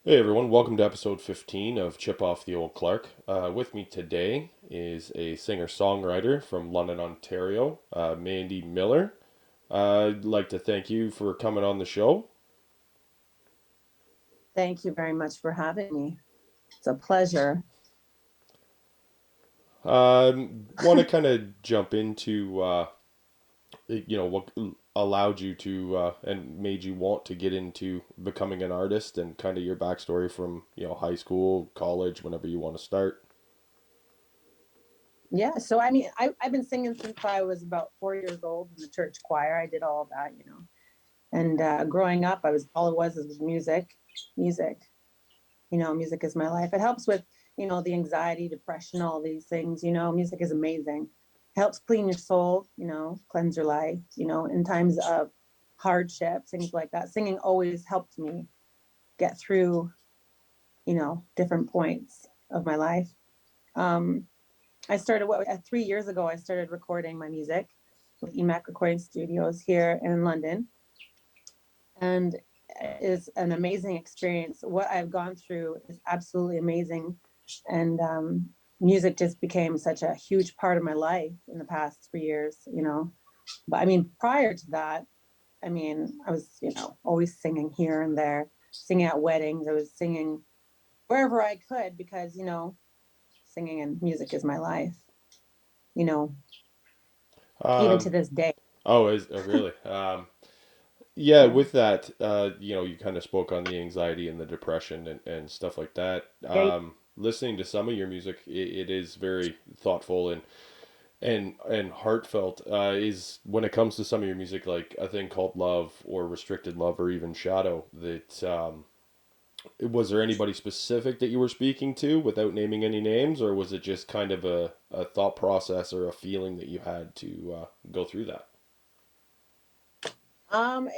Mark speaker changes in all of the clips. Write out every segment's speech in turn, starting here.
Speaker 1: Hey everyone, welcome to episode 15 of Chip Off the Old Clark. With me today is a singer-songwriter from London, Ontario, Mandi Miller. I'd like to thank you for coming on the show.
Speaker 2: Thank you very much for having me. It's a pleasure.
Speaker 1: Want to kind of jump into what allowed you to and made you want to get into becoming an artist and kind of your backstory from high school, college, whenever you want to start.
Speaker 2: Yeah, so I've been singing since I was about 4 years old in the church choir. I did all of that. And growing up, I was all it was music, music. Music is my life. It helps with the anxiety, depression, all these things. Music is amazing. Helps clean your soul. Cleanse your life. In times of hardship, things like that. Singing always helped me get through different points of my life. Um, I started 3 years ago. I started recording my music with EMAC Recording Studios here in London, and it is an amazing experience. What I've gone through is absolutely amazing, and music just became such a huge part of my life in the past 3 years. But I mean, prior to that, I was always singing here and there, singing at weddings. I was singing wherever I could because singing and music is my life. You know, even to
Speaker 1: Um,
Speaker 2: this day.
Speaker 1: really? Yeah,
Speaker 2: Yeah.
Speaker 1: with that, you kind of spoke on the anxiety and the depression and stuff like that.
Speaker 2: Yeah.
Speaker 1: Listening to some of your music, it is very thoughtful and heartfelt. Is when it comes to some of your music, like a thing called Love or Restricted Love or even Shadow. That was there anybody specific that you were speaking to without naming any names, or was it just kind of a thought process or a feeling that you had to go through that?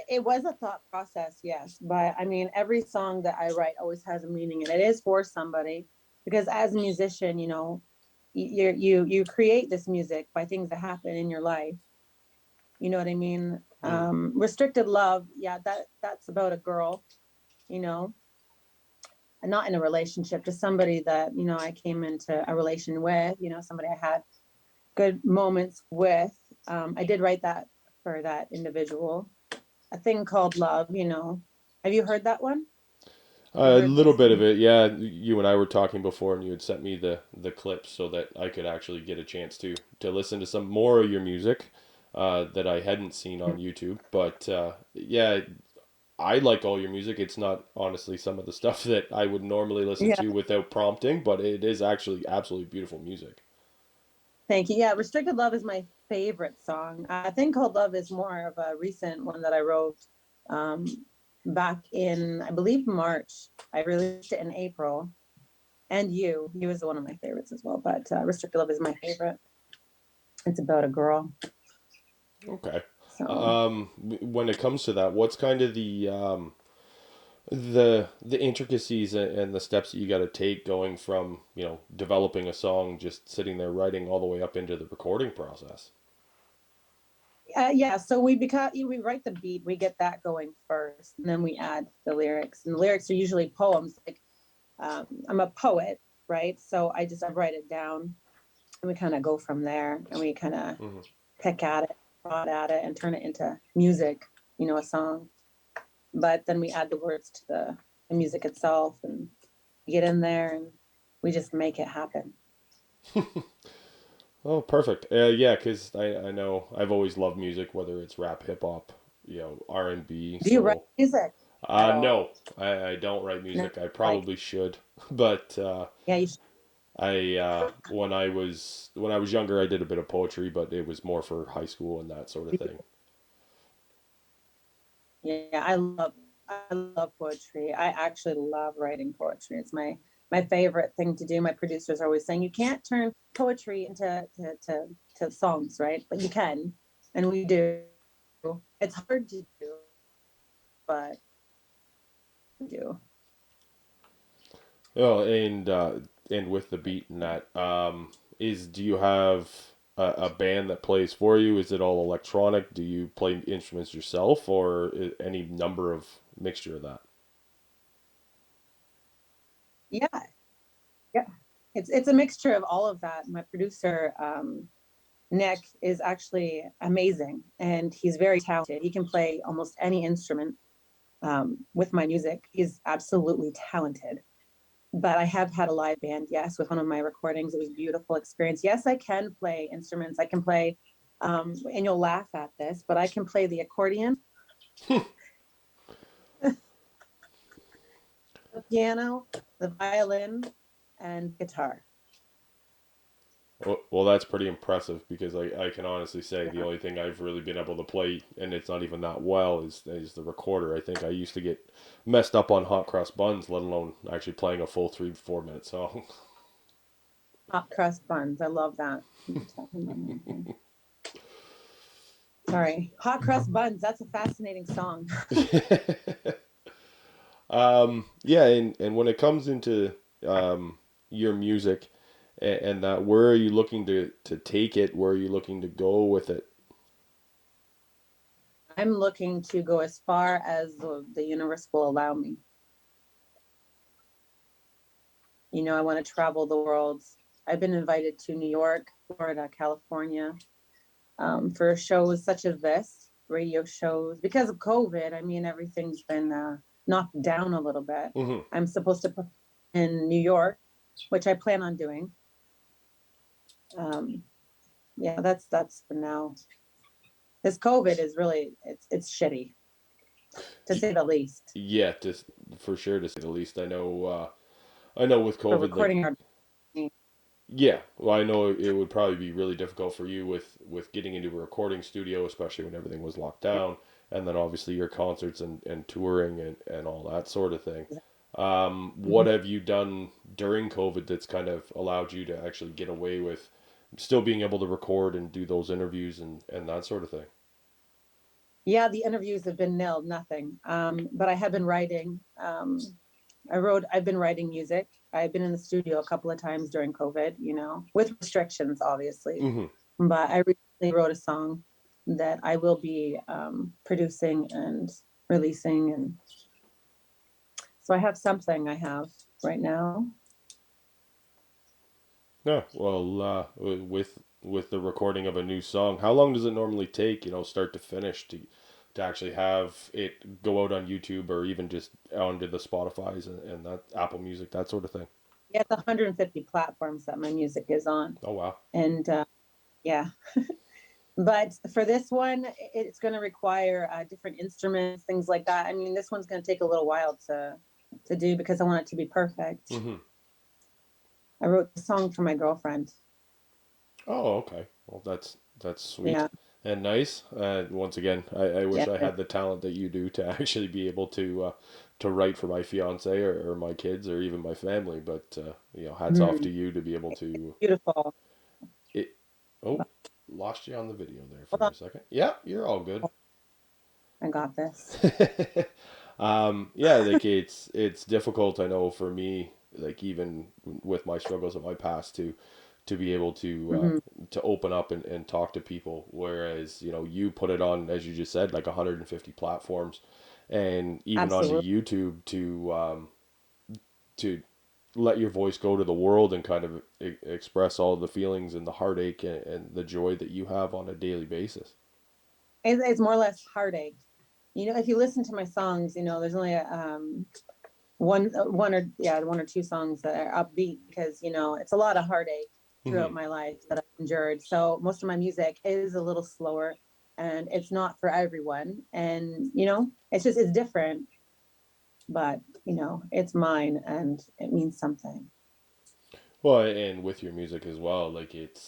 Speaker 2: It was a thought process, yes. But I mean, every song that I write always has a meaning and it is for somebody. Because as a musician, you create this music by things that happen in your life. You know what I mean?
Speaker 1: Mm.
Speaker 2: Restricted love, yeah, that's about a girl, you know, and not in a relationship, just somebody that, I came into a relation with, somebody I had good moments with. I did write that for that individual. A thing called love. Have you heard that one? You
Speaker 1: A
Speaker 2: heard
Speaker 1: little
Speaker 2: this
Speaker 1: bit of
Speaker 2: one?
Speaker 1: it, yeah. You and I were talking before, and you had sent me the clips so that I could actually get a chance to listen to some more of your music that I hadn't seen on YouTube. But yeah, I like all your music. It's not honestly some of the stuff that I would normally listen
Speaker 2: Yeah.
Speaker 1: to without prompting, but it is actually absolutely beautiful music.
Speaker 2: Thank you. Yeah, Restricted Love is my favorite song. A Thing Called Love is more of a recent one that I wrote um, back in, I believe, March. I released it in April. And You is one of my favorites as well. But Restricted Love is my favorite. It's about a girl.
Speaker 1: Okay.
Speaker 2: So
Speaker 1: When it comes to that, what's kind of the intricacies and the steps that you got to take going from developing a song, just sitting there writing, all the way up into the recording process?
Speaker 2: yeah, so we write the beat, we get that going first, and then we add the lyrics. And the lyrics are usually poems. Like I'm a poet, right? So I write it down, and we kind of go from there, and we kind of
Speaker 1: Hmm.
Speaker 2: pick at it, prod at it, and turn it into music. A song. But then we add the words to the music itself, and get in there, and we just make it happen.
Speaker 1: Oh, perfect. Yeah, because I know I've always loved music, whether it's rap, hip hop, R&B.
Speaker 2: Do you write
Speaker 1: So
Speaker 2: music at all?
Speaker 1: no, I don't write
Speaker 2: No,
Speaker 1: music. I
Speaker 2: like
Speaker 1: probably should, but
Speaker 2: yeah, you should.
Speaker 1: I when I was younger, I did a bit of poetry, but it was more for high school and that sort of thing.
Speaker 2: Yeah, I love poetry. I actually love writing poetry. It's my favorite thing to do. My producers are always saying you can't turn poetry into to songs, right? But you can, and we do. It's hard to do, but we do.
Speaker 1: Oh, and with the beat and that, is do you have a band that plays for you? Is it all electronic? Do you play instruments yourself, or any number of mixture of that?
Speaker 2: Yeah, yeah. It's a mixture of all of that. My producer, Nick, is actually amazing, and he's very talented. He can play almost any instrument with my music. He's absolutely talented. But I have had a live band, yes, with one of my recordings. It was a beautiful experience. Yes, I can play instruments. I can play, and you'll laugh at this, but I can play the accordion, the piano, the violin, and guitar.
Speaker 1: Well, that's pretty impressive because I can honestly say the
Speaker 2: Yeah.
Speaker 1: only thing I've really been able to play, and it's not even that well, is the recorder. I think I used to get messed up on hot cross buns, let alone actually playing a full 3 4 minute song.
Speaker 2: Hot crust buns. I love that. Sorry. Hot crust buns. That's a fascinating song.
Speaker 1: Yeah, and when it comes into your music and that, where are you looking to take it? Where are you looking to go with it?
Speaker 2: I'm looking to go as far as the universe will allow me. I want to travel the world. I've been invited to New York, Florida, California, for shows such as this, radio shows. Because of COVID, I mean, everything's been knocked down a little bit.
Speaker 1: Hmm.
Speaker 2: I'm supposed to perform in New York, which I plan on doing. Um, yeah, that's for now. This COVID is really it's shitty, to say the least.
Speaker 1: Yeah, just for sure to say the least. I know with
Speaker 2: For
Speaker 1: COVID, like,
Speaker 2: recording our
Speaker 1: yeah, well, I know it would probably be really difficult for you with getting into a recording studio, especially when everything was locked down, and then obviously your concerts and touring and all that sort of thing. What have you done during COVID that's kind of allowed you to actually get away with still being able to record and do those interviews and that sort of thing?
Speaker 2: Yeah, the interviews have been nil, nothing. But I have been writing. I've been writing music. I've been in the studio a couple of times during COVID, with restrictions, obviously.
Speaker 1: Hmm.
Speaker 2: But I recently wrote a song that I will be producing and releasing. And so I have something I have right now.
Speaker 1: Yeah, well, with the recording of a new song, how long does it normally take, start to finish to actually have it go out on YouTube or even just onto the Spotify's and that Apple Music, that sort of thing?
Speaker 2: Yeah, it's 150 platforms that my music is on.
Speaker 1: Oh wow.
Speaker 2: And yeah, but for this one, it's going to require different instruments, things like that. I mean, this one's going to take a little while to do because I want it to be perfect.
Speaker 1: Hmm.
Speaker 2: I wrote the song for my girlfriend.
Speaker 1: Oh, okay. Well, that's sweet
Speaker 2: Yeah,
Speaker 1: and nice. Once again, I wish I
Speaker 2: yeah.
Speaker 1: had the talent that you do to actually be able to write for my fiance or my kids or even my family. But hats off to
Speaker 2: Mm,
Speaker 1: you to be able to
Speaker 2: beautiful.
Speaker 1: it. Oh, lost you on the video there
Speaker 2: Hold
Speaker 1: for
Speaker 2: on,
Speaker 1: a second. Yeah, you're all good.
Speaker 2: I got this.
Speaker 1: Yeah, like it's difficult. I know for me, like even with my struggles of my past, to be able
Speaker 2: Hmm.
Speaker 1: to open up and talk to people. Whereas you put it on, as you just said, like 150 platforms, and even onto
Speaker 2: Absolutely.
Speaker 1: YouTube to let your voice go to the world and kind of express all the feelings and the heartache and the joy that you have on a daily basis.
Speaker 2: It's more or less heartache. If you listen to my songs, there's only one or two songs that are upbeat because it's a lot of heartache
Speaker 1: Hmm.
Speaker 2: throughout my life that I've endured. So most of my music is a little slower, and it's not for everyone. And it's different, but it's mine, and it means something.
Speaker 1: Well, and with your music as well, like it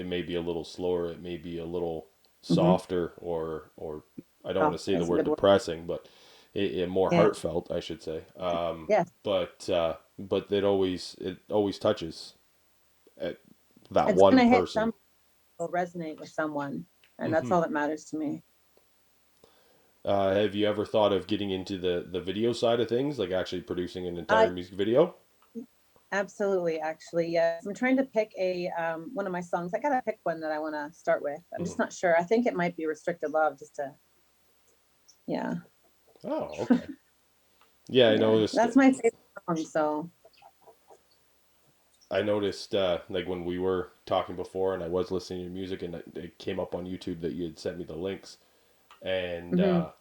Speaker 1: may be a little slower, it may be a little
Speaker 2: Hmm.
Speaker 1: softer, or I don't want
Speaker 2: Oh,
Speaker 1: to say the
Speaker 2: that's a
Speaker 1: word
Speaker 2: good word.
Speaker 1: depressing, but it more
Speaker 2: Yeah.
Speaker 1: heartfelt, I should say.
Speaker 2: Yes.
Speaker 1: But it always touches at that
Speaker 2: It's
Speaker 1: one
Speaker 2: gonna hit
Speaker 1: person.
Speaker 2: some, will resonate with someone, and that's
Speaker 1: Hmm.
Speaker 2: all that matters to me.
Speaker 1: Have you ever thought of getting into the video side of things, like actually producing an
Speaker 2: Uh,
Speaker 1: entire music video?
Speaker 2: Absolutely, actually, yes. I'm trying to pick a one of my songs. I gotta pick one that I want to start with. I'm
Speaker 1: Hmm.
Speaker 2: just not sure. I think it might be "Restricted Love," just to, yeah,
Speaker 1: Oh, okay. Yeah, I
Speaker 2: yeah.
Speaker 1: noticed.
Speaker 2: That's my favorite. song. So
Speaker 1: I noticed like when we were talking before, and I was listening to music, and it came up on YouTube that you had sent me the links, and
Speaker 2: mhm.
Speaker 1: uh,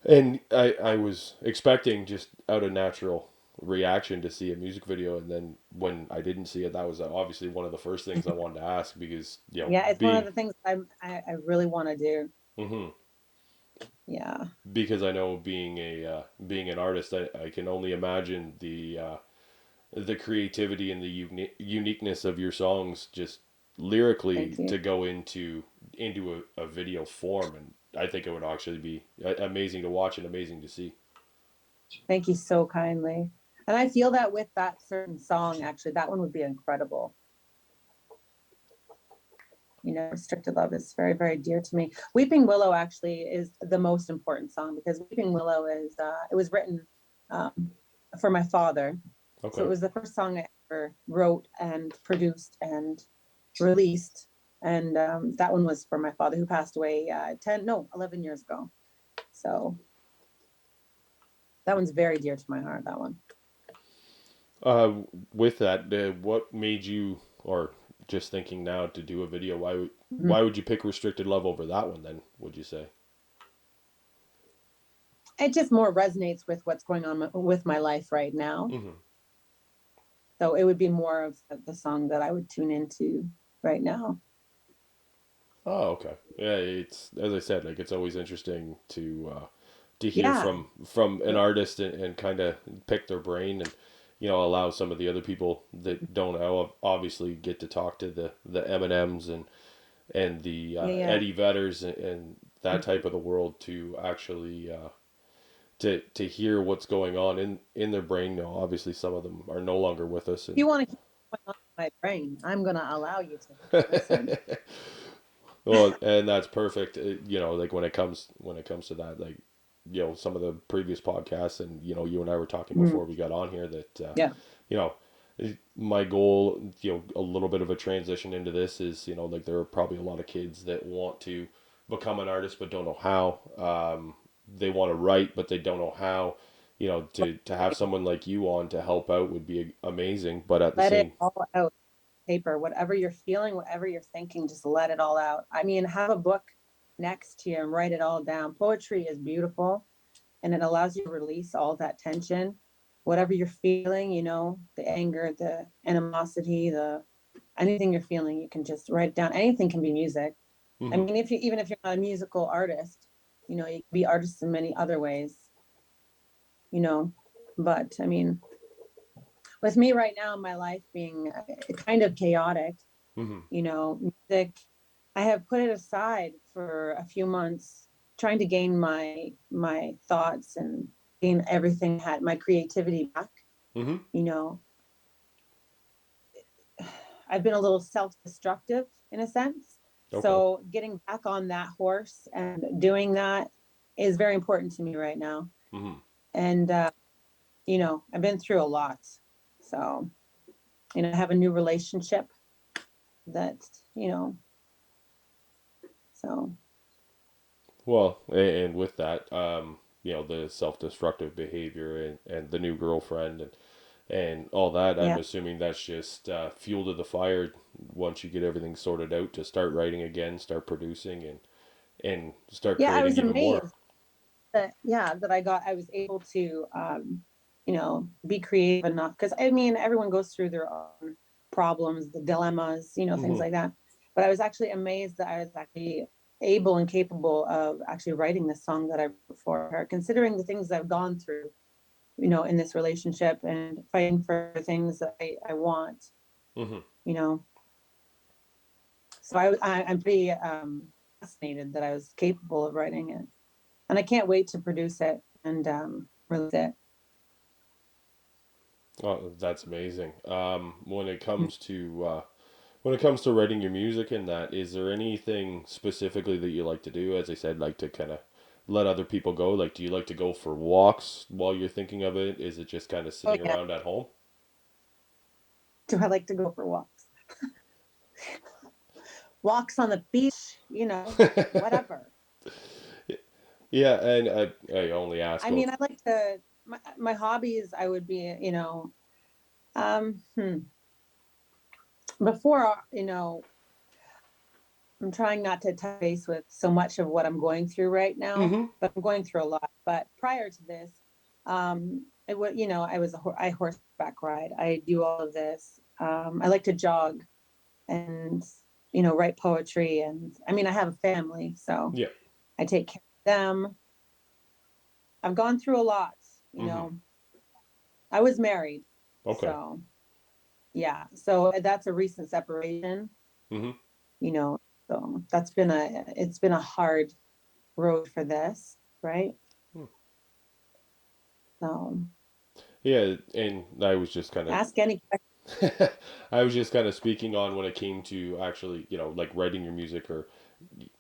Speaker 1: and I was expecting just out of natural reaction to see a music video, and then when I didn't see it, that was obviously one of the first things I wanted to ask because
Speaker 2: Yeah, it's one of
Speaker 1: being
Speaker 2: the things I really want to do.
Speaker 1: mhm,
Speaker 2: Yeah.
Speaker 1: because I know being an artist, I can only imagine the creativity and the uniqueness of your songs just lyrically
Speaker 2: Thank you.
Speaker 1: to go into a video form, and I think it would actually be amazing to watch and amazing to see.
Speaker 2: Thank you so kindly. And I feel that with that certain song, actually, that one would be incredible. You know, Restricted Love is very, very dear to me. Weeping Willow actually is the most important song because Weeping Willow is, it was written um, for my father. So it
Speaker 1: Okay.
Speaker 2: was the first song I ever wrote and produced and released. And that one was for my father who passed away 10, no, 11 years ago. So that one's very dear to my heart, that one.
Speaker 1: Uh, with that, what made you, or just thinking now to do a video,
Speaker 2: Mhm.
Speaker 1: why would you pick Restricted Love over that one then? Would you say?
Speaker 2: It just more resonates with what's going on with my life right now.
Speaker 1: Mm-hmm.
Speaker 2: So it would be more of the song that I would tune into right now.
Speaker 1: Oh, okay. Yeah, it's as I said, like it's always interesting to hear
Speaker 2: Yeah.
Speaker 1: from an
Speaker 2: Yeah.
Speaker 1: artist and kind of pick their brain and allow some of the other people that don't know obviously get to talk to the Eminems and the
Speaker 2: Yeah.
Speaker 1: Eddie Vedders and that type of the world to actually to hear what's going on in their brain. Now, obviously, some of them are no longer with us,
Speaker 2: If
Speaker 1: and
Speaker 2: you want to keep going on my brain, I'm going to allow you to listen.
Speaker 1: well, and that's perfect. Like when it comes to that, like some of the previous podcasts, and you and I were talking
Speaker 2: Mhm.
Speaker 1: before we got on here that
Speaker 2: Yeah.
Speaker 1: you know my goal, a little bit of a transition into this is, like there are probably a lot of kids that want to become an artist but don't know how. They want to write but they don't know how. To have someone like you on to help out would be amazing. But at the
Speaker 2: Let it
Speaker 1: same,
Speaker 2: all out. Paper, whatever you're feeling, whatever you're thinking, just let it all out. I mean, have a book next to you and write it all down. Poetry is beautiful and it allows you to release all that tension, whatever you're feeling, the anger, the animosity, the anything you're feeling, you can just write it down. Anything can be music. I
Speaker 1: mhm.
Speaker 2: mean, even if you're not a musical artist, you can be artists in many other ways, you know. But I mean, with me right now, my life being kind of chaotic,
Speaker 1: Mhm.
Speaker 2: music, I have put it aside for a few months, trying to gain my thoughts and gain everything, had my creativity back.
Speaker 1: Mhm.
Speaker 2: You know, I've been a little self-destructive in a sense.
Speaker 1: Okay.
Speaker 2: So getting back on that horse and doing that is very important to me right now.
Speaker 1: Mhm.
Speaker 2: And I've been through a lot. So, I have a new relationship that's, so
Speaker 1: Well, and with that, the self-destructive behavior and the new girlfriend and all that, I'm
Speaker 2: yeah.
Speaker 1: assuming that's just fuel to the fire once you get everything sorted out to start writing again, start producing, and start
Speaker 2: Yeah, I
Speaker 1: creating
Speaker 2: was
Speaker 1: even more.
Speaker 2: amazed that I was able to be creative enough because I mean everyone goes through their own problems, the dilemmas, things
Speaker 1: Hmm.
Speaker 2: like that. But I was actually amazed that I was actually able and capable of actually writing this song that I wrote for her, considering the things I've gone through, in this relationship and fighting for things that I want,
Speaker 1: Hmm.
Speaker 2: you know. So I'm pretty fascinated that I was capable of writing it, and I can't wait to produce it and release it.
Speaker 1: Oh, that's amazing. When it comes to writing your music and that, is there anything specifically that you like to do? As I said, like to kind of let other people go. Like, do you like to go for walks while you're thinking of it? Is it just kind of
Speaker 2: Oh
Speaker 1: sitting
Speaker 2: yeah.
Speaker 1: around at home?
Speaker 2: Do I like to go for walks? Walks on the beach, whatever.
Speaker 1: Yeah, and I only ask
Speaker 2: I
Speaker 1: of.
Speaker 2: mean, I like to. my hobbies, I would be, um, hmm, before, I'm trying not to touch base with so much of what I'm going through right now,
Speaker 1: Mm-hmm.
Speaker 2: but I'm going through a lot. But prior to this, it was, I horseback ride. I do all of this. I like to jog and, write poetry. And I mean, I have a family, so
Speaker 1: Yeah.
Speaker 2: I take care of them. I've gone through a lot, you
Speaker 1: Mm-hmm.
Speaker 2: know. I was married,
Speaker 1: Okay.
Speaker 2: so yeah. So that's a recent separation,
Speaker 1: Mm-hmm.
Speaker 2: you know. So it's been a hard road for this, right?
Speaker 1: Hmm.
Speaker 2: So
Speaker 1: Yeah, and I was just kind of
Speaker 2: ask any question.
Speaker 1: I was just kind of speaking on when it came to actually, like writing your music or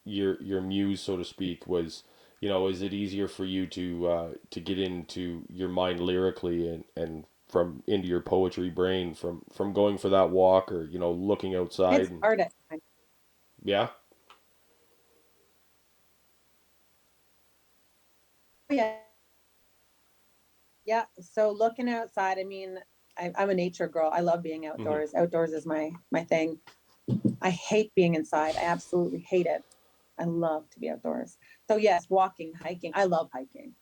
Speaker 1: your muse, so to speak, was, is it easier for you to get into your mind lyrically and from into your poetry brain from going for that walk or, looking outside
Speaker 2: It's
Speaker 1: and
Speaker 2: hard at times.
Speaker 1: yeah.
Speaker 2: Yeah, yeah. So looking outside, I mean, I'm a nature girl. I love being
Speaker 1: Hmm.
Speaker 2: outdoors. Outdoors is my thing. I hate being inside. I absolutely hate it. I love to be outdoors. So yes, walking, hiking. I love hiking.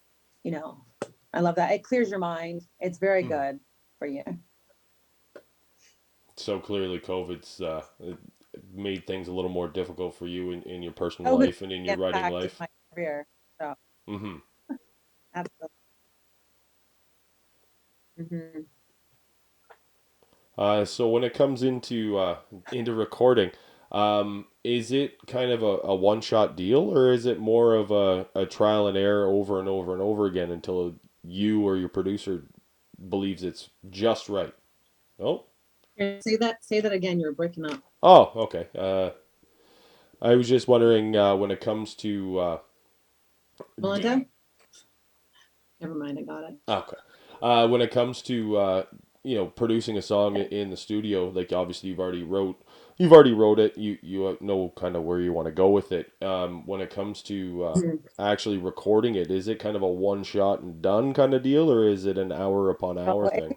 Speaker 2: You know, I love that. It clears your mind. It's very
Speaker 1: Hmm.
Speaker 2: good for you.
Speaker 1: So clearly COVID's made things a little more difficult for you in your personal
Speaker 2: COVID
Speaker 1: life and in your writing
Speaker 2: impacted
Speaker 1: life.
Speaker 2: my career. So
Speaker 1: Hmm.
Speaker 2: absolutely. Hmm.
Speaker 1: So when it comes into recording, is it kind of a one shot deal, or is it more of a trial and error over and over and over again until you or your producer believes it's just right? Oh,
Speaker 2: Say that again. You're breaking up.
Speaker 1: oh, okay. I was just wondering when it comes to d-
Speaker 2: Melinda? Never mind. I got it.
Speaker 1: okay, when it comes to producing a song in the studio, like obviously you've already wrote it. You know kind of where you want to go with it. When it comes to
Speaker 2: Mhm.
Speaker 1: actually recording it, is it kind of a one shot and done kind of deal, or is it an hour upon
Speaker 2: So
Speaker 1: hour thing?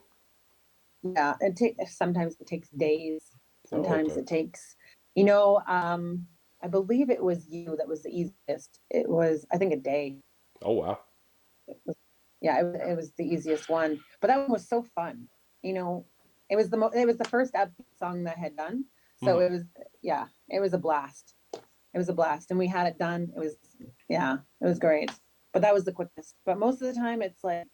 Speaker 2: yeah, it takes sometimes it takes days.
Speaker 1: Oh,
Speaker 2: Sometimes
Speaker 1: okay.
Speaker 2: it takes, you know, I believe it was you that was the easiest. It was, I think, a day.
Speaker 1: Oh, wow.
Speaker 2: It was, yeah, it was the easiest one. But that one was so fun. You know, it was the first upbeat song that I had done. So
Speaker 1: Mhm.
Speaker 2: it was, yeah, it was a blast. It was a blast, and we had it done. It was, yeah, it was great. But that was the quickest. But most of the time, it's like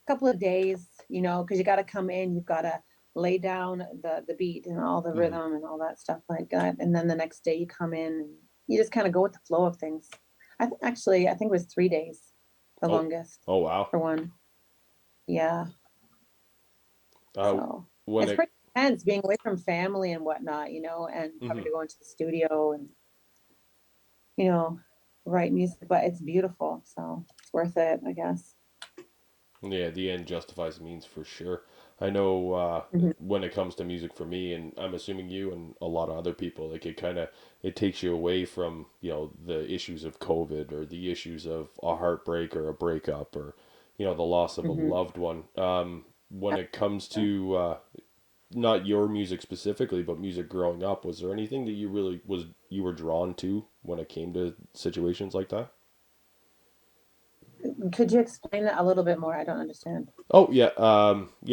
Speaker 2: couple of days, because you got to come in, you've got to lay down the beat and all the
Speaker 1: Mhm.
Speaker 2: rhythm and all that stuff like that. And then the next day you come in and you just kind of go with the flow of things. I think it was 3 days, the
Speaker 1: Oh,
Speaker 2: longest
Speaker 1: oh, wow.
Speaker 2: for one. Yeah.
Speaker 1: Uh,
Speaker 2: So
Speaker 1: when
Speaker 2: it's
Speaker 1: it
Speaker 2: pretty intense being away from family and whatnot, and having
Speaker 1: mhm.
Speaker 2: to go into the studio and, you know, write music, but it's beautiful. So it's worth it, I guess.
Speaker 1: Yeah, the end justifies the means for sure. I know
Speaker 2: Mhm.
Speaker 1: when it comes to music for me, and I'm assuming you and a lot of other people, like it takes you away from the issues of COVID or the issues of a heartbreak or a breakup or the loss of a
Speaker 2: Mhm.
Speaker 1: loved one. When it comes to not your music specifically, but music growing up, was there anything that you were drawn to when it came to situations like that?
Speaker 2: Could you explain that a little bit more? I don't understand.
Speaker 1: Oh yeah,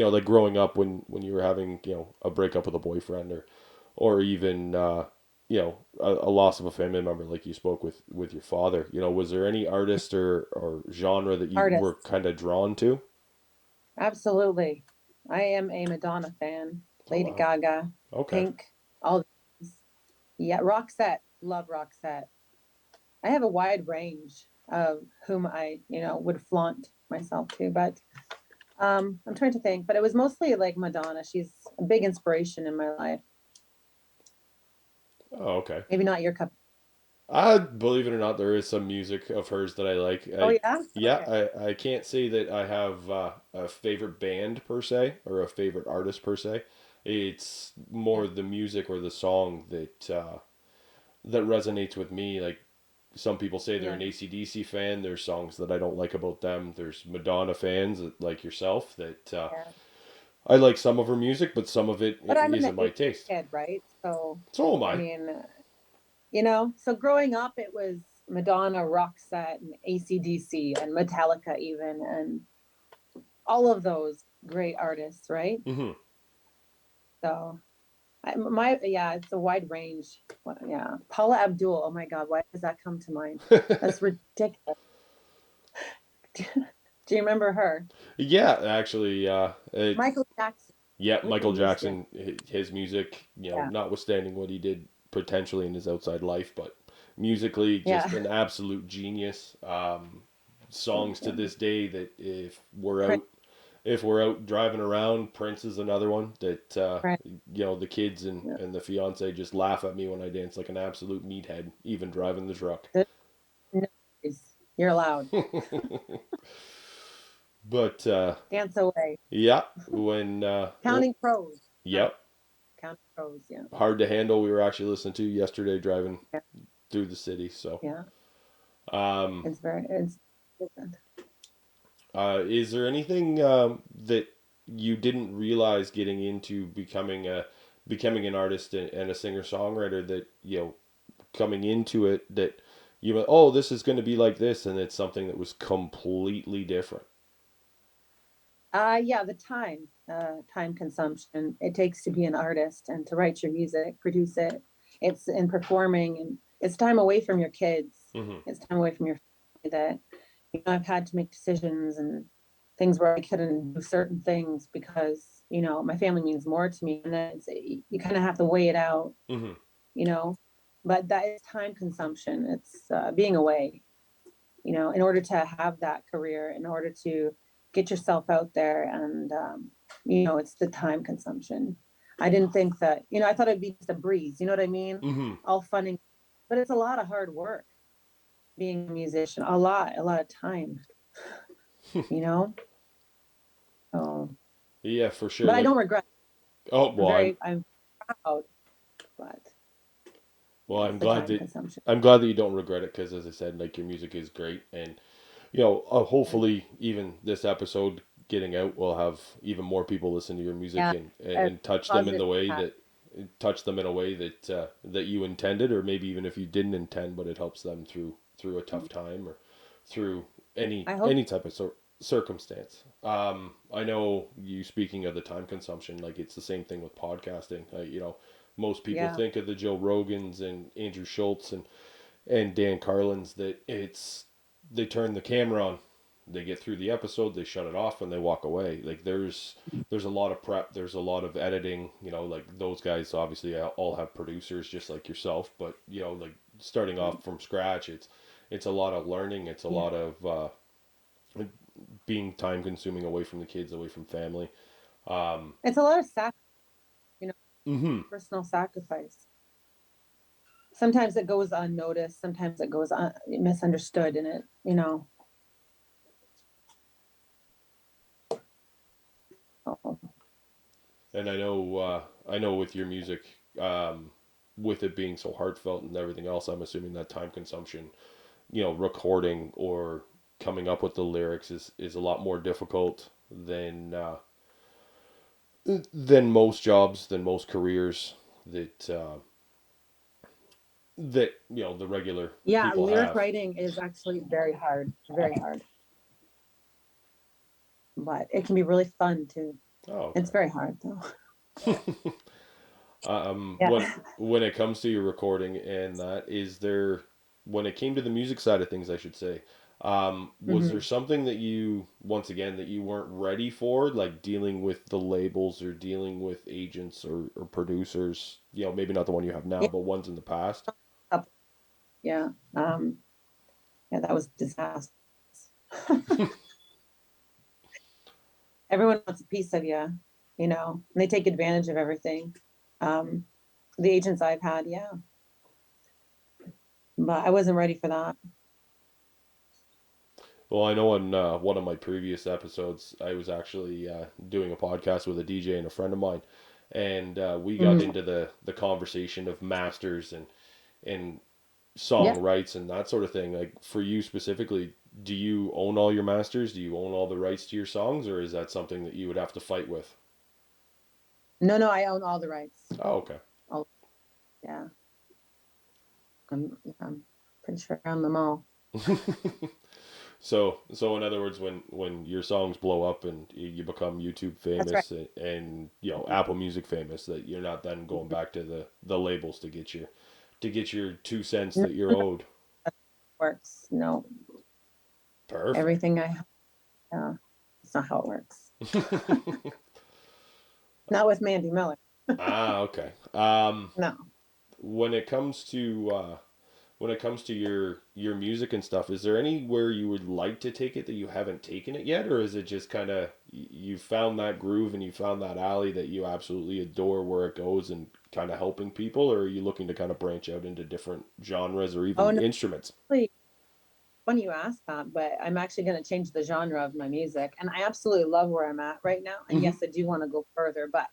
Speaker 1: like growing up when you were having a breakup with a boyfriend or even a loss of a family member, like you spoke with your father. Was there any artist or genre that you were
Speaker 2: Artists.
Speaker 1: kind of drawn to?
Speaker 2: Absolutely. I am a Madonna fan.
Speaker 1: Oh
Speaker 2: Lady
Speaker 1: wow,
Speaker 2: Gaga,
Speaker 1: okay,
Speaker 2: Pink, all these. Yeah, Roxette. Love Roxette. I have a wide range of whom I, would flaunt myself to, but I'm trying to think. But it was mostly like Madonna. She's a big inspiration in my life.
Speaker 1: oh okay.
Speaker 2: Maybe not your cup.
Speaker 1: I believe it or not, there is some music of hers that I like.
Speaker 2: Oh yeah?
Speaker 1: Yeah,
Speaker 2: Okay.
Speaker 1: I can't say that I have a favorite band per se or a favorite artist per se. It's
Speaker 2: Yeah.
Speaker 1: more the music or the song that resonates with me. Like some people say they're
Speaker 2: Yeah.
Speaker 1: an AC/DC fan. There's songs that I don't like about them. There's Madonna fans like yourself that
Speaker 2: Yeah.
Speaker 1: I like some of her music, but some of it
Speaker 2: But I'm an
Speaker 1: isn't my
Speaker 2: 80s
Speaker 1: taste.
Speaker 2: kid, right? So,
Speaker 1: So am
Speaker 2: I
Speaker 1: I.
Speaker 2: mean, so growing up, it was Madonna, Roxette, and AC/DC, and Metallica, even, and all of those great artists, right?
Speaker 1: Hmm.
Speaker 2: So, it's a wide range. Yeah, Paula Abdul. Oh my God, why does that come to mind? That's ridiculous. Do you remember her?
Speaker 1: Yeah, actually,
Speaker 2: Michael Jackson,
Speaker 1: yeah, Michael
Speaker 2: Whitney Houston.
Speaker 1: Jackson, his music,
Speaker 2: Yeah,
Speaker 1: notwithstanding what he did potentially in his outside life, but musically,
Speaker 2: yeah,
Speaker 1: just an absolute genius. Songs to
Speaker 2: yeah.
Speaker 1: this day that
Speaker 2: Prince,
Speaker 1: if we're out driving around, Prince is another one that
Speaker 2: Prince,
Speaker 1: the kids
Speaker 2: yeah.
Speaker 1: and the fiance just laugh at me when I dance like an absolute meathead, even driving the truck.
Speaker 2: Good noise. You're allowed.
Speaker 1: But
Speaker 2: Dance away.
Speaker 1: yeah, when
Speaker 2: Counting crows. Count,
Speaker 1: yep,
Speaker 2: counting crows. Yeah,
Speaker 1: hard to handle. We were actually listening to yesterday driving
Speaker 2: yeah,
Speaker 1: through the city. So,
Speaker 2: yeah.
Speaker 1: um,
Speaker 2: It's good.
Speaker 1: is there anything that you didn't realize getting into becoming an artist and a singer songwriter that coming into it that you went, oh, this is going to be like this, and it's something that was completely different.
Speaker 2: Yeah, the time consumption it takes to be an artist and to write your music, produce it. It's in performing, and it's time away from your kids.
Speaker 1: Hmm.
Speaker 2: It's time away from your family that I've had to make decisions and things where I couldn't do certain things because my family means more to me, and then you kind of have to weigh it out,
Speaker 1: Hmm.
Speaker 2: you know. But that is time consumption. It's being away, in order to have that career, in order to get yourself out there. And, it's the time consumption. I didn't think that, I thought it'd be just a breeze, you know what I mean?
Speaker 1: Hmm.
Speaker 2: All fun and, but it's a lot of hard work being a musician, a lot of time, you know? So,
Speaker 1: Yeah, for sure.
Speaker 2: but I
Speaker 1: Like,
Speaker 2: don't regret.
Speaker 1: oh,
Speaker 2: I'm proud, but
Speaker 1: well,
Speaker 2: yeah, it's the time consumption.
Speaker 1: I'm glad that you don't regret it because, as I said, like your music is great, and
Speaker 2: Yeah.
Speaker 1: hopefully even this episode getting out will have even more people listen to your music
Speaker 2: Yeah. A
Speaker 1: and touch them in
Speaker 2: positive
Speaker 1: the way
Speaker 2: impact.
Speaker 1: that touch them in a way that you intended, or maybe even if you didn't intend, but it helps them through a tough time or through
Speaker 2: I hope.
Speaker 1: any type of circumstance. I know you, speaking of the time consumption, like it's the same thing with podcasting. Most people
Speaker 2: Yeah.
Speaker 1: think of the Joe Rogans and Andrew Schultz and Dan Carlin's that they turn the camera on, they get through the episode, they shut it off, and they walk away. Like there's a lot of prep, there's a lot of editing. Like those guys obviously all have producers just like yourself, but like starting off from scratch, it's a lot of learning. It's a
Speaker 2: Yeah.
Speaker 1: lot of being time consuming, away from the kids, away from family. Um,
Speaker 2: It's a lot of you know,
Speaker 1: mm-hmm.
Speaker 2: personal sacrifice. Sometimes it goes unnoticed, sometimes it goes misunderstood, and oh,
Speaker 1: And I know with your music, with it being so heartfelt and everything else, I'm assuming that time consumption, recording or coming up with the lyrics is a lot more difficult than most jobs, than most careers that the regular
Speaker 2: yeah,
Speaker 1: people
Speaker 2: lyric
Speaker 1: have.
Speaker 2: writing is actually very hard, but it can be really fun too.
Speaker 1: Oh,
Speaker 2: It's very hard though.
Speaker 1: okay.
Speaker 2: Yeah.
Speaker 1: When it comes to your recording and that, is there, when it came to the music side of things, I should say, was there
Speaker 2: Hmm.
Speaker 1: something that you, once again, that you weren't ready for, like dealing with the labels or dealing with agents or producers? Maybe not the one you have now,
Speaker 2: Yeah.
Speaker 1: but ones in the past.
Speaker 2: Yeah. Yeah, that was disaster. Everyone wants a piece of you, and they take advantage of everything. Um, the agents I've had, yeah, but I wasn't ready for that.
Speaker 1: Well, I know in one of my previous episodes, I was actually doing a podcast with a DJ and a friend of mine, and we got
Speaker 2: Mm.
Speaker 1: into the conversation of masters and song
Speaker 2: Yeah.
Speaker 1: rights and that sort of thing. Like for you specifically, do you own all your masters? Do you own all the rights to your songs, or is that something that you would have to fight with?
Speaker 2: No, no, I own all the rights.
Speaker 1: Oh, okay.
Speaker 2: All, yeah. I'm pretty sure I own them all.
Speaker 1: So in other words, when your songs blow up and you become YouTube
Speaker 2: That's right.
Speaker 1: famous and you know Apple Music famous, that you're not then going back to the labels to get your 2 cents
Speaker 2: No,
Speaker 1: that you're
Speaker 2: no,
Speaker 1: owed.
Speaker 2: that works. No,
Speaker 1: Perfect.
Speaker 2: everything I have, it's not how it works. Not with Mandi Miller.
Speaker 1: Ah, okay.
Speaker 2: No.
Speaker 1: When it comes to when it comes to your music and stuff, is there anywhere you would like to take it that you haven't taken it yet, or is it just kind of you found that groove and you found that alley that you absolutely adore where it goes and kind of helping people, or are you looking to kind of branch out into different genres or
Speaker 2: Oh
Speaker 1: even
Speaker 2: no,
Speaker 1: instruments?
Speaker 2: really funny you asked that, but I'm actually going to change the genre of my music, and I absolutely love where I'm at right now. And
Speaker 1: Mm-hmm.
Speaker 2: yes, I do want to go further, but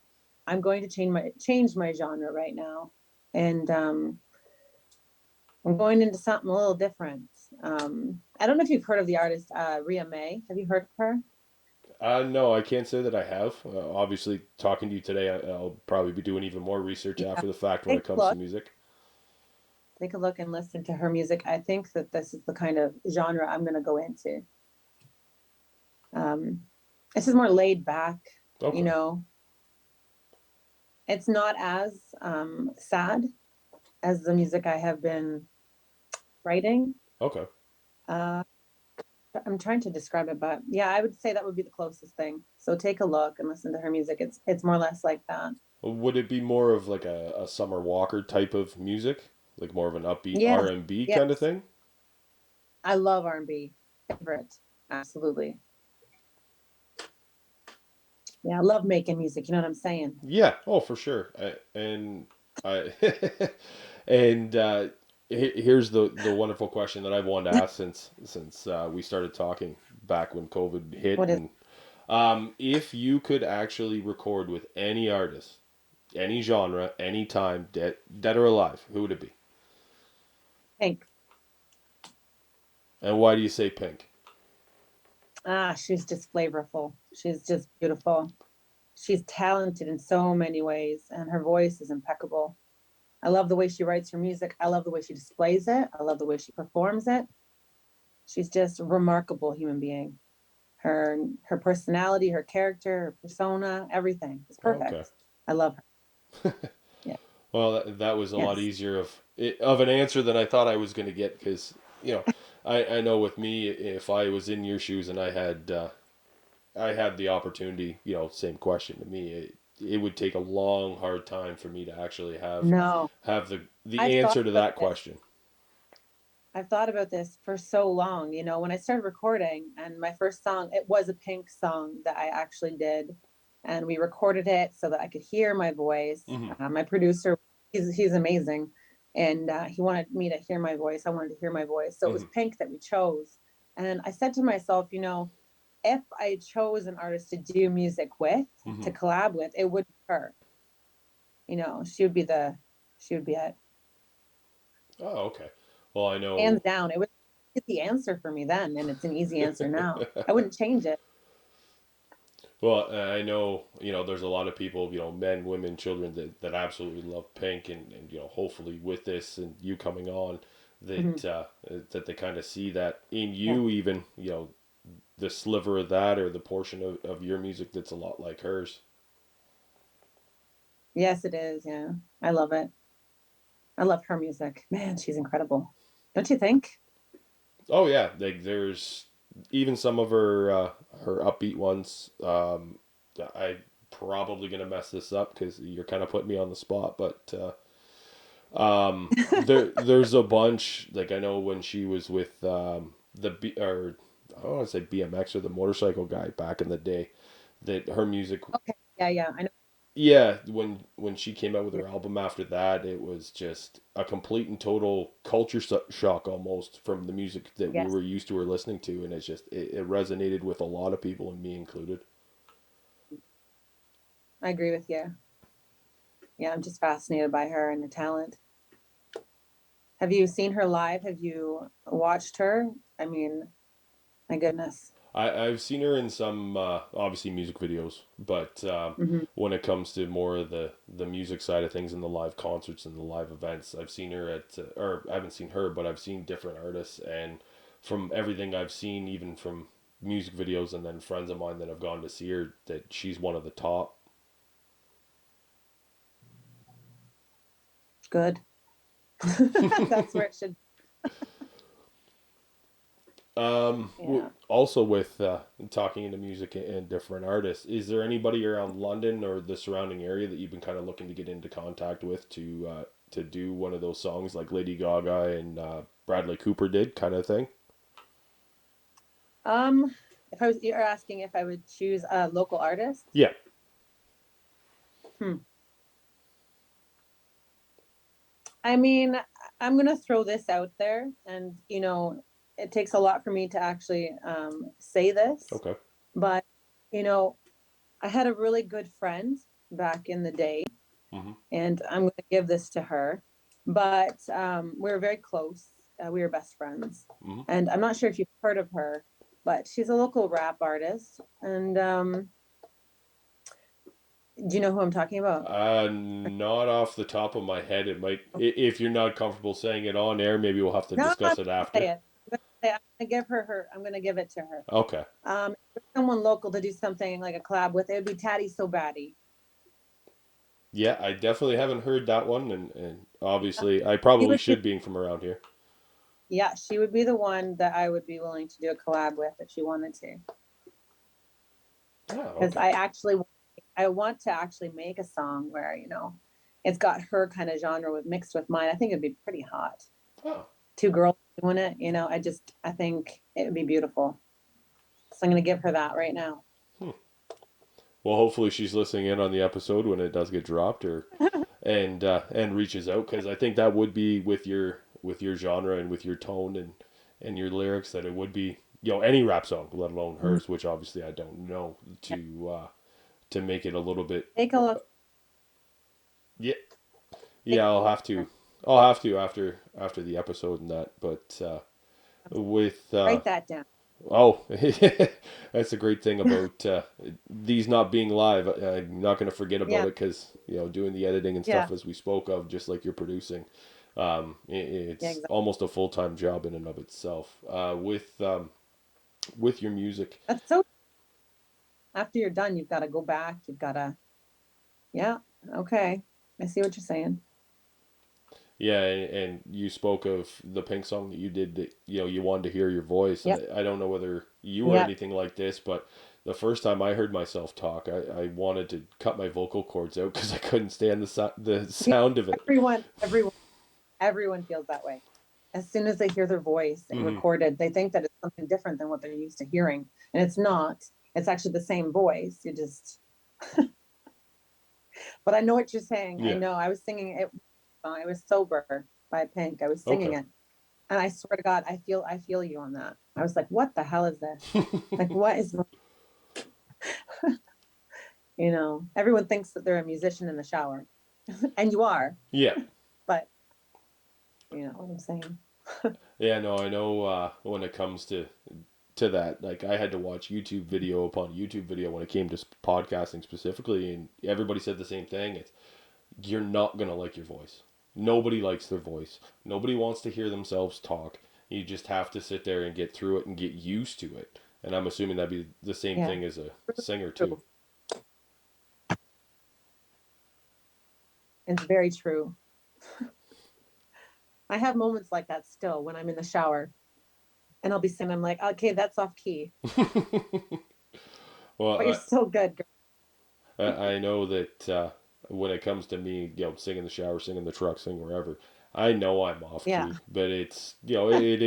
Speaker 2: I'm going to change my genre right now, and I'm going into something a little different. I don't know if you've heard of the artist Ria May. Have you heard of her?
Speaker 1: No, I can't say that I have. Obviously, talking to you today, I'll probably be doing even more research
Speaker 2: Yeah.
Speaker 1: after the fact when
Speaker 2: Take
Speaker 1: it
Speaker 2: a
Speaker 1: comes to
Speaker 2: look.
Speaker 1: music.
Speaker 2: Take a look and listen to her music. I think that this is the kind of genre I'm going to go into. Um, this is more laid back, you
Speaker 1: Okay.
Speaker 2: know. It's not as sad as the music I have been writing.
Speaker 1: Okay.
Speaker 2: Uh, I'm trying to describe it, but yeah, I would say that would be the closest thing. So take a look and listen to her music. It's more or less like that.
Speaker 1: Would it be more of like a Summer Walker type of music, like more of an upbeat
Speaker 2: Yes,
Speaker 1: R&B kind of
Speaker 2: yes.
Speaker 1: thing?
Speaker 2: I love R&B. Favorite. Absolutely. Yeah, I love making music. You know what I'm saying?
Speaker 1: Yeah. Oh, for sure. And I and here's the wonderful question that I've wanted to ask since we started talking back when COVID hit.
Speaker 2: What is
Speaker 1: And if you could actually record with any artist, any genre, any time, dead or alive, who would it be?
Speaker 2: pink?
Speaker 1: And why do you say Pink?
Speaker 2: Ah, she's just flavorful. She's just beautiful. She's talented in so many ways, and her voice is impeccable. I love the way she writes her music. I love the way she displays it. I love the way she performs it. She's just a remarkable human being. Her personality, her character, her persona, everything is
Speaker 1: Okay.
Speaker 2: perfect. I love her. Yeah.
Speaker 1: Well, that was a lot
Speaker 2: Yes.
Speaker 1: easier of an answer than I thought I was going to get because you know I know with me if I was in your shoes and I had the opportunity, you know, same question to me, it would take a long hard time for me to actually
Speaker 2: No,
Speaker 1: have
Speaker 2: I've
Speaker 1: the
Speaker 2: thought
Speaker 1: answer to
Speaker 2: about
Speaker 1: that
Speaker 2: this.
Speaker 1: question.
Speaker 2: I've thought about this for so long. You know, when I started recording, and my first song, it was a Pink song that I actually did, and we recorded it so that I could hear my voice.
Speaker 1: Hmm.
Speaker 2: My producer, he's amazing, and he wanted me to hear my voice. I wanted to hear my voice, so it was
Speaker 1: Hmm.
Speaker 2: Pink that we chose. And I said to myself, you know, if I chose an artist to do music with,
Speaker 1: Hmm.
Speaker 2: to collab with, it would be her. You know, she would be it,
Speaker 1: Oh, okay. Well, I
Speaker 2: hands
Speaker 1: know.
Speaker 2: down. It was the answer for me then, and it's an easy answer now. I wouldn't change it.
Speaker 1: Well, I know, you know, there's a lot of people, you know, men, women, children that absolutely love Pink, and you know, hopefully with this and you coming on,
Speaker 2: Mhm.
Speaker 1: that they kind of see that in
Speaker 2: Yeah.
Speaker 1: you, even, you know, the sliver of that or the portion of your music that's a lot like hers.
Speaker 2: Yes, it is. Yeah. I love it. I love her music. Man, she's incredible. Don't you think?
Speaker 1: Oh yeah, like there's even some of her upbeat ones. I probably gonna mess this up because you're kind of putting me on the spot, but there's a bunch like I know when she was with or I don't want to say BMX or the motorcycle guy back in the day that her music.
Speaker 2: Okay. Yeah, yeah. I know.
Speaker 1: Yeah, when she came out with
Speaker 2: Yeah.
Speaker 1: her album after that, it was just a complete and total culture shock almost from the music that we
Speaker 2: Yes,
Speaker 1: were used to her listening to, and it resonated with a lot of people, and me included.
Speaker 2: I agree with you. Yeah, I'm just fascinated by her and her talent. Have you seen her live? Have you watched her? I mean, my goodness.
Speaker 1: I've seen her in some obviously music videos, but
Speaker 2: Hmm.
Speaker 1: when it comes to more of the music side of things and the live concerts and the live events, I've seen her at or I haven't seen her, but I've seen different artists, and from everything I've seen, even from music videos and then friends of mine that have gone to see her, that she's one of the top.
Speaker 2: Good. That's where it should. Yeah.
Speaker 1: Also with talking into music and different artists, is there anybody around London or the surrounding area that you've been kind of looking to get into contact with to do one of those songs like Lady Gaga and Bradley Cooper did, kind of thing?
Speaker 2: Um, if I was, you're asking if I would choose a local artist.
Speaker 1: Yeah.
Speaker 2: Hmm. I mean, I'm gonna throw this out there, and it takes a lot for me to actually say this,
Speaker 1: Okay.
Speaker 2: but you know, I had a really good friend back in the day,
Speaker 1: Mm-hmm.
Speaker 2: and I'm gonna give this to her. But we were very close. We were best friends,
Speaker 1: Mm-hmm.
Speaker 2: and I'm not sure if you've heard of her, but she's a local rap artist. And do you know who I'm talking about?
Speaker 1: Not off the top of my head. It might, if you're not comfortable saying it on air, maybe we'll have to
Speaker 2: No, I'm
Speaker 1: discuss
Speaker 2: gonna
Speaker 1: it
Speaker 2: say
Speaker 1: after.
Speaker 2: it. I'm gonna give her her. I'm gonna give it to her.
Speaker 1: Okay.
Speaker 2: Someone local to do something like a collab with, it would be Tatty So Batty.
Speaker 1: Yeah, I definitely haven't heard that one, and
Speaker 2: Uh,
Speaker 1: obviously I
Speaker 2: She
Speaker 1: probably
Speaker 2: would be,
Speaker 1: should, being from around here.
Speaker 2: yeah, she would be the one that I would be willing to do a collab with if she wanted to.
Speaker 1: Oh,
Speaker 2: Because
Speaker 1: okay.
Speaker 2: I want to actually make a song where it's got her kind of genre with mixed with mine. I think it'd be pretty hot.
Speaker 1: Oh.
Speaker 2: Two girls doing it. I think it would be beautiful. So I'm gonna give her that right now.
Speaker 1: Hmm. Well, hopefully she's listening in on the episode when it does get dropped, or and reaches out, because I think that would be with your genre and with your tone and your lyrics, that it would be, any rap song, let alone hers, which obviously I don't know, to make it a little bit.
Speaker 2: Take a look.
Speaker 1: Yeah,
Speaker 2: Take
Speaker 1: yeah,
Speaker 2: a look.
Speaker 1: I'll have to after the episode and that, but with
Speaker 2: Write that down.
Speaker 1: oh, that's the great thing about these not being live. I'm not going to forget about
Speaker 2: Yeah.
Speaker 1: it, because doing the editing and
Speaker 2: Yeah.
Speaker 1: stuff as we spoke of, just like you're producing,
Speaker 2: Yeah.
Speaker 1: it's
Speaker 2: Exactly.
Speaker 1: almost a full time job in and of itself. With your music,
Speaker 2: That's so. After you're done, you've got to go back. You've got to. Yeah. Okay. I see what you're saying.
Speaker 1: yeah, and you spoke of the Pink song that you did, that you wanted to hear your voice, and
Speaker 2: Yep.
Speaker 1: I don't know whether you were
Speaker 2: Yep.
Speaker 1: anything like this, but the first time I heard myself talk, I wanted to cut my vocal cords out because I couldn't stand the
Speaker 2: Yeah.
Speaker 1: sound of it.
Speaker 2: Everyone feels that way. As soon as they hear their voice
Speaker 1: Hmm.
Speaker 2: recorded, they think that it's something different than what they're used to hearing, and it's not. It's actually the same voice. You just. But I know what you're saying. I
Speaker 1: Yeah.
Speaker 2: know. I was singing it. It was "Sober" by Pink. I was
Speaker 1: Okay.
Speaker 2: singing it, and I swear to God, I feel you on that. I was like, "What the hell is this? Like, what is?" Everyone thinks that they're a musician in the shower, and you are,
Speaker 1: Yeah.
Speaker 2: but you know what I'm saying.
Speaker 1: Yeah. No, I know. When it comes to that, like, I had to watch YouTube video upon YouTube video when it came to podcasting specifically, and everybody said the same thing. It's, you're not gonna like your voice. Nobody likes their voice. Nobody wants to hear themselves talk. You just have to sit there and get through it and get used to it. And I'm assuming that'd be the same
Speaker 2: Yeah,
Speaker 1: thing as a singer too.
Speaker 2: true. It's very true. I have moments like that still when I'm in the shower, and I'll be singing. I'm like, okay, that's off key, but you're
Speaker 1: Well,
Speaker 2: still good. Girl.
Speaker 1: I know that when it comes to me, singing in the shower, singing in the truck, singing wherever, I know I'm off
Speaker 2: Yeah,
Speaker 1: key, but it's, it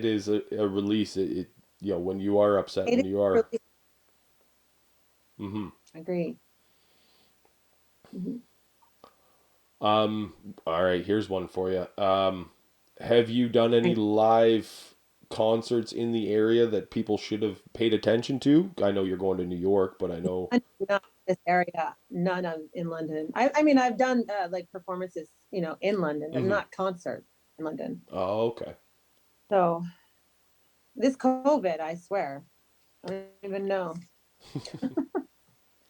Speaker 1: is a release. When you are upset,
Speaker 2: it
Speaker 1: when
Speaker 2: is
Speaker 1: you are,
Speaker 2: really
Speaker 1: hmm
Speaker 2: agree. Mhm.
Speaker 1: um, all right, here's one for you. Have you done any live concerts in the area that people should have paid attention to? I know you're going to New York, but I know.
Speaker 2: Not this area, none in London. I mean, I've done like performances, in London, but
Speaker 1: Hmm.
Speaker 2: not concerts. London.
Speaker 1: Oh, okay.
Speaker 2: So this COVID, I swear, I don't even know.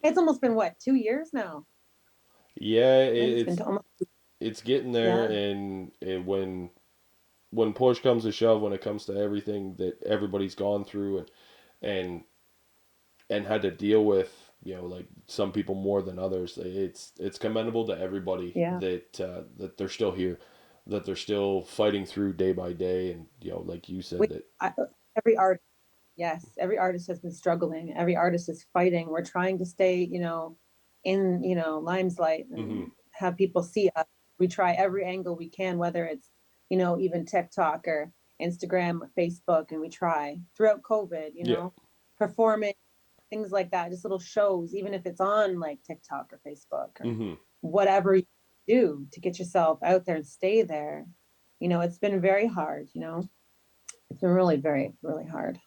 Speaker 2: It's almost been what, 2 years now?
Speaker 1: Yeah,
Speaker 2: I think it's been almost,
Speaker 1: it's getting there,
Speaker 2: yeah,
Speaker 1: and when push comes to shove, when it comes to everything that everybody's gone through and and had to deal with, like some people more than others, it's commendable to everybody
Speaker 2: yeah.
Speaker 1: that they're still here, that they're still fighting through day by day, and like you
Speaker 2: We,
Speaker 1: said that.
Speaker 2: I, every artist, yes, every artist has been struggling. Every artist is fighting. We're trying to stay, in, limelight
Speaker 1: Hmm.
Speaker 2: and have people see us. We try every angle we can, whether it's, even TikTok or Instagram or Facebook, and we try throughout COVID,
Speaker 1: Yeah.
Speaker 2: performing, things like that, just little shows, even if it's on like TikTok or Facebook or
Speaker 1: Hmm.
Speaker 2: whatever you do to get yourself out there and stay there. It's been very hard, it's been really very, really hard.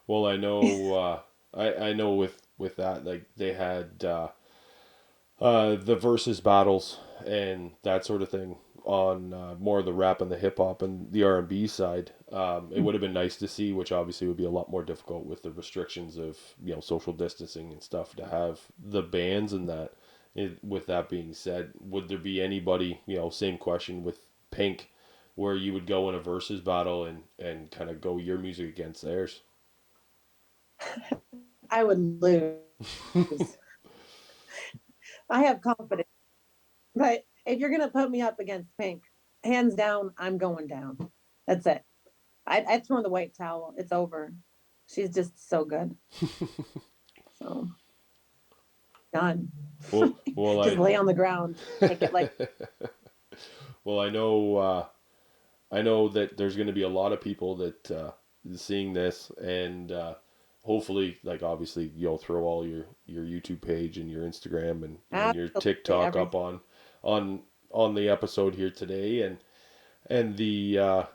Speaker 1: Well, I know. I know with that, like they had the versus battles and that sort of thing on more of the rap and the hip hop and the R&B side. It would have been nice to see, which obviously would be a lot more difficult with the restrictions of social distancing and stuff, to have the bands and that. With that being said, would there be anybody, same question with Pink, where you would go in a versus battle and kind of go your music against theirs?
Speaker 2: I would lose. I have confidence, but if you're gonna put me up against Pink, hands down, I'm going down. That's it. I'd throw in the white towel. It's over. She's just so good. So done.
Speaker 1: Well,
Speaker 2: Just lay on the ground. Take it like
Speaker 1: well, I know that there's going to be a lot of people that seeing this, and hopefully, like obviously, you'll throw all your YouTube page and your Instagram and your
Speaker 2: absolutely
Speaker 1: TikTok up
Speaker 2: everything.
Speaker 1: on on the episode here today, and the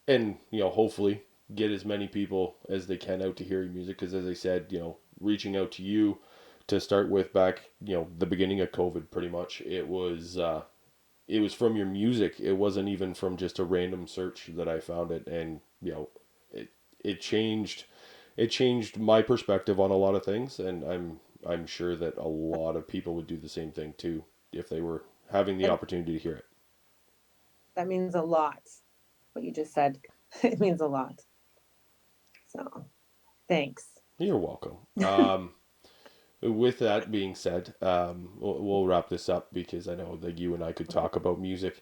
Speaker 1: and hopefully get as many people as they can out to hear your music, because as I said, reaching out to you to start with back, the beginning of COVID, pretty much it was from your music. It wasn't even from just a random search that I found it, and it it changed it changed my perspective on a lot of things, and I'm sure that a lot of people would do the same thing too if they were having the
Speaker 2: And
Speaker 1: opportunity to hear it.
Speaker 2: that means a lot. What you just said. It means a lot. So thanks.
Speaker 1: You're welcome. With that being said, we'll wrap this up, because I know that you and I could talk about music,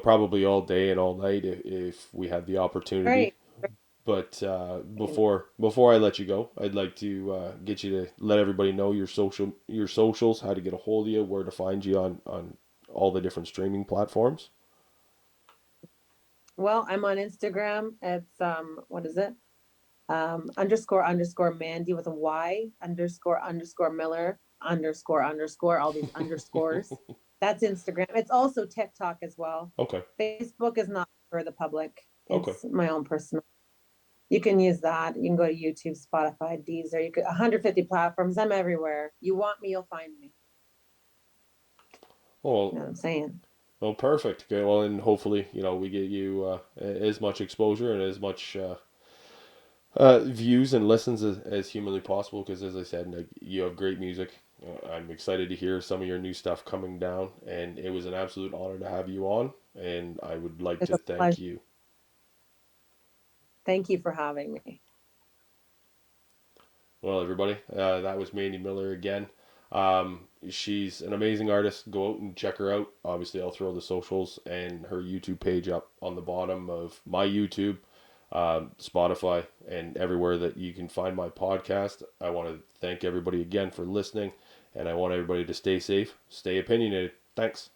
Speaker 1: probably all day and all night if we had the opportunity.
Speaker 2: Great.
Speaker 1: But before I let you go, I'd like to get you to let everybody know your socials, how to get a hold of you, where to find you on all the different streaming platforms.
Speaker 2: Well, I'm on Instagram. It's what is it? Underscore underscore Mandi with a Y, underscore Miller, underscore, all these underscores. That's Instagram. It's also TikTok as well.
Speaker 1: Okay.
Speaker 2: Facebook is not for the public.
Speaker 1: Okay.
Speaker 2: It's my own personal. You can use that. You can go to YouTube, Spotify, Deezer. You could 150 platforms. I'm everywhere. You want me, you'll find me. You know
Speaker 1: Well,
Speaker 2: what I'm saying?
Speaker 1: well, perfect. Okay. Well, and hopefully, we get you as much exposure and as much views and listens as humanly possible, because as I said, like, you have great music. I'm excited to hear some of your new stuff coming down, and it was an absolute honor to have you on, and I would like
Speaker 2: It's
Speaker 1: to
Speaker 2: a
Speaker 1: thank
Speaker 2: pleasure.
Speaker 1: you.
Speaker 2: Thank you for having me.
Speaker 1: Well, everybody, that was Mandi Miller again. She's an amazing artist. Go out and check her out. Obviously, I'll throw the socials and her YouTube page up on the bottom of my YouTube, Spotify, and everywhere that you can find my podcast. I want to thank everybody again for listening, and I want everybody to stay safe, stay opinionated. Thanks.